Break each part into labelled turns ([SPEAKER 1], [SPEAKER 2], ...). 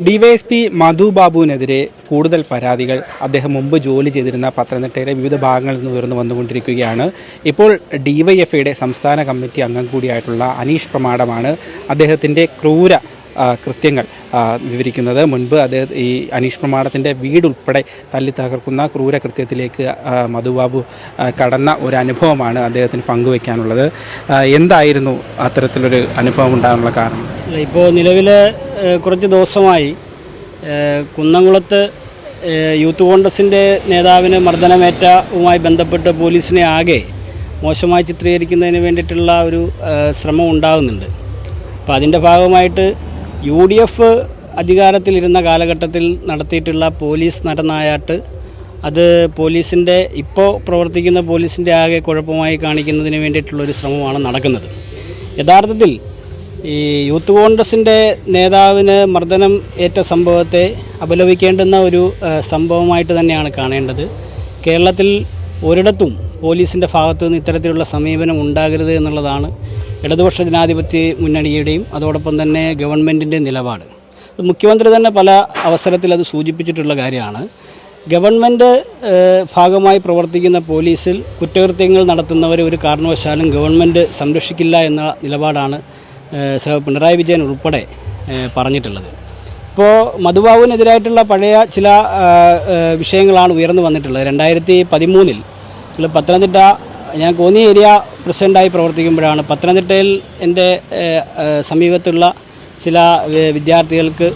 [SPEAKER 1] DYSP മധു ബാബുവിനെതിരെ കൂടുതൽ പരാതികൾ അദ്ദേഹം മുമ്പ് ജോലി ചെയ്തിരുന്ന പത്തനംതിട്ടയിലെ വിവിധ ഭാഗങ്ങളിൽ നിന്ന് ഉയർന്നു വന്നുകൊണ്ടിരിക്കുകയാണ്. ഇപ്പോൾ ഡിവൈഎഫ്ഐയുടെ സംസ്ഥാന കമ്മിറ്റി അംഗം കൂടിയായിട്ടുള്ള അനീഷ് പ്രമാടമാണ് അദ്ദേഹത്തിൻ്റെ ക്രൂര കൃത്യങ്ങൾ വിവരിക്കുന്നത്. മുൻപ് അദ്ദേഹം ഈ അനീഷ് പ്രമാടത്തിൻ്റെ വീടുൾപ്പെടെ തല്ലി തകർക്കുന്ന ക്രൂര കൃത്യത്തിലേക്ക് മധുബാബു കടന്ന ഒരു അനുഭവമാണ് അദ്ദേഹത്തിന് പങ്കുവയ്ക്കാനുള്ളത്. എന്തായിരുന്നു അത്തരത്തിലൊരു അനുഭവം ഉണ്ടാകാനുള്ള കാരണം?
[SPEAKER 2] ഇപ്പോൾ നിലവിൽ കുറച്ച് ദിവസമായി കുന്നംകുളത്ത് യൂത്ത് കോൺഗ്രസിൻ്റെ നേതാവിന് മർദ്ദനമേറ്റവുമായി ബന്ധപ്പെട്ട് പോലീസിനെ ആകെ മോശമായി ചിത്രീകരിക്കുന്നതിന് വേണ്ടിയിട്ടുള്ള ഒരു ശ്രമം ഉണ്ടാകുന്നുണ്ട്. അപ്പോൾ അതിൻ്റെ ഭാഗമായിട്ട് UDF അധികാരത്തിലിരുന്ന കാലഘട്ടത്തിൽ നടത്തിയിട്ടുള്ള പോലീസ് നടനായാട്ട് അത് പോലീസിൻ്റെ ഇപ്പോൾ പ്രവർത്തിക്കുന്ന പോലീസിൻ്റെ ആകെ കുഴപ്പമായി കാണിക്കുന്നതിന് വേണ്ടിയിട്ടുള്ളൊരു ശ്രമമാണ് നടക്കുന്നത്. യഥാർത്ഥത്തിൽ ഈ യൂത്ത് കോൺഗ്രസിൻ്റെ നേതാവിന് മർദ്ദനം ഏറ്റ സംഭവത്തെ അപലപിക്കേണ്ടുന്ന ഒരു സംഭവമായിട്ട് തന്നെയാണ് കാണേണ്ടത്. കേരളത്തിൽ ഒരിടത്തും പോലീസിൻ്റെ ഭാഗത്തു നിന്ന് ഇത്തരത്തിലുള്ള സമീപനം ഉണ്ടാകരുത് എന്നുള്ളതാണ് ഇടതുപക്ഷ ജനാധിപത്യ മുന്നണിയുടെയും അതോടൊപ്പം തന്നെ ഗവൺമെൻറ്റിൻ്റെ നിലപാട്. മുഖ്യമന്ത്രി തന്നെ പല അവസരത്തിൽ അത് സൂചിപ്പിച്ചിട്ടുള്ള കാര്യമാണ്. ഗവൺമെൻറ് ഭാഗമായി പ്രവർത്തിക്കുന്ന പോലീസിൽ കുറ്റകൃത്യങ്ങൾ നടത്തുന്നവരെ ഒരു കാരണവശാലും ഗവൺമെൻറ് സംരക്ഷിക്കില്ല എന്ന നിലപാടാണ് പിണറായി വിജയൻ ഉൾപ്പെടെ പറഞ്ഞിട്ടുള്ളത്. ഇപ്പോൾ മധുബാബുവിനെതിരായിട്ടുള്ള പഴയ ചില വിഷയങ്ങളാണ് ഉയർന്നു വന്നിട്ടുള്ളത്. 2013 പത്തനംതിട്ട ഞാൻ കോന്നി ഏരിയ പ്രസിഡൻ്റായി പ്രവർത്തിക്കുമ്പോഴാണ് പത്തനംതിട്ടയിൽ എൻ്റെ സമീപത്തുള്ള ചില വിദ്യാർത്ഥികൾക്ക്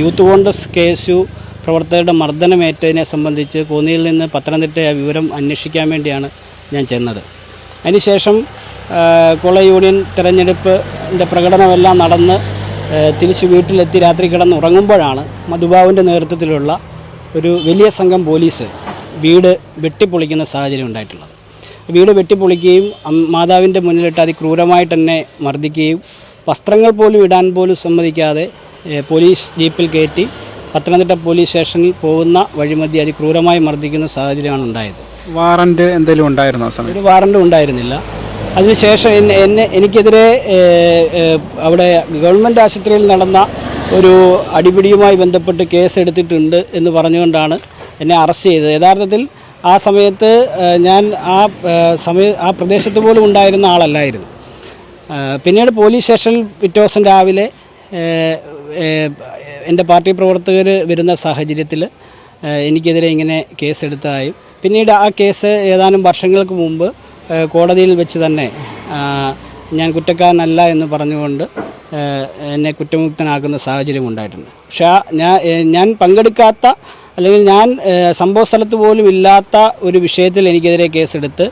[SPEAKER 2] യൂത്ത് കോൺഗ്രസ് KSU പ്രവർത്തകരുടെ മർദ്ദനമേറ്റതിനെ സംബന്ധിച്ച് കോന്നിയിൽ നിന്ന് പത്തനംതിട്ട വിവരം അന്വേഷിക്കാൻ വേണ്ടിയാണ് ഞാൻ ചെന്നത്. അതിനുശേഷം കോളേജ് യൂണിയൻ തെരഞ്ഞെടുപ്പിൻ്റെ പ്രകടനമെല്ലാം നടന്ന് തിരിച്ച് വീട്ടിലെത്തി രാത്രി കിടന്നുറങ്ങുമ്പോഴാണ് മധുബാബുവിൻ്റെ നേതൃത്വത്തിലുള്ള ഒരു വലിയ സംഘം പോലീസ് വീട് വെട്ടിപ്പൊളിക്കുന്ന സാഹചര്യം ഉണ്ടായിട്ടുള്ളത്. വീട് വെട്ടിപ്പൊളിക്കുകയും മാതാവിൻ്റെ മുന്നിലിട്ട് അതിക്രൂരമായിട്ട് തന്നെ മർദ്ദിക്കുകയും വസ്ത്രങ്ങൾ പോലും ഇടാൻ പോലും സമ്മതിക്കാതെ പോലീസ് ജീപ്പിൽ കയറ്റി പത്തനംതിട്ട പോലീസ് സ്റ്റേഷനിൽ പോകുന്ന വഴിമധ്യേ അതിക്രൂരമായി മർദ്ദിക്കുന്ന സാഹചര്യമാണ് ഉണ്ടായത്.
[SPEAKER 1] വാറണ്ട് എന്തെങ്കിലും ഉണ്ടായിരുന്നോ?
[SPEAKER 2] ഒരു വാറണ്ടും ഉണ്ടായിരുന്നില്ല. അതിനുശേഷം എനിക്കെതിരെ അവിടെ ഗവൺമെൻറ് ആശുപത്രിയിൽ നടന്ന ഒരു അടിപിടിയുമായി ബന്ധപ്പെട്ട് കേസ് എടുത്തിട്ടുണ്ട് എന്ന് പറഞ്ഞുകൊണ്ടാണ് എന്നെ അറസ്റ്റ് ചെയ്തത്. യഥാർത്ഥത്തിൽ ആ സമയത്ത് ഞാൻ ആ പ്രദേശത്ത് പോലും ഉണ്ടായിരുന്ന ആളല്ലായിരുന്നു. പിന്നീട് പോലീസ് സ്റ്റേഷനിൽ പിറ്റേ ദിവസം രാവിലെ എൻ്റെ പാർട്ടി പ്രവർത്തകർ വരുന്ന സാഹചര്യത്തിൽ എനിക്കെതിരെ ഇങ്ങനെ കേസെടുത്തതായും പിന്നീട് ആ കേസ് ഏതാനും വർഷങ്ങൾക്ക് മുമ്പ് കോടതിയിൽ വെച്ച് തന്നെ ഞാൻ കുറ്റക്കാരനല്ല എന്ന് പറഞ്ഞുകൊണ്ട് എന്നെ കുറ്റമുക്തനാക്കുന്ന സാഹചര്യം ഉണ്ടായിട്ടുണ്ട്. പക്ഷേ ഞാൻ പങ്കെടുക്കാത്ത അല്ലെങ്കിൽ ഞാൻ സംഭവ സ്ഥലത്ത് പോലും ഇല്ലാത്ത ഒരു വിഷയത്തിൽ എനിക്കെതിരെ കേസെടുത്ത്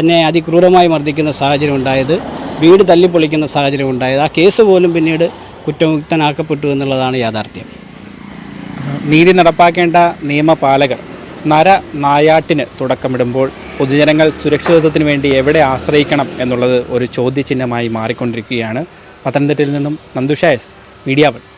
[SPEAKER 2] എന്നെ അതിക്രൂരമായി മർദ്ദിക്കുന്ന സാഹചര്യം ഉണ്ടായത്, വീട് തല്ലിപ്പൊളിക്കുന്ന സാഹചര്യം ഉണ്ടായത്. ആ കേസ് പോലും പിന്നീട് കുറ്റമുക്തനാക്കപ്പെട്ടു എന്നുള്ളതാണ് യാഥാർത്ഥ്യം.
[SPEAKER 1] നീതി നടപ്പാക്കേണ്ട നിയമപാലകർ നായാട്ടിന് തുടക്കമിടുമ്പോൾ പൊതുജനങ്ങൾ സുരക്ഷിതത്വത്തിന് വേണ്ടി എവിടെ ആശ്രയിക്കണം എന്നുള്ളത് ഒരു ചോദ്യചിഹ്നമായി മാറിക്കൊണ്ടിരിക്കുകയാണ്. പത്തനംതിട്ടയിൽ നിന്നും നന്ദുഷ S, മീഡിയ 1.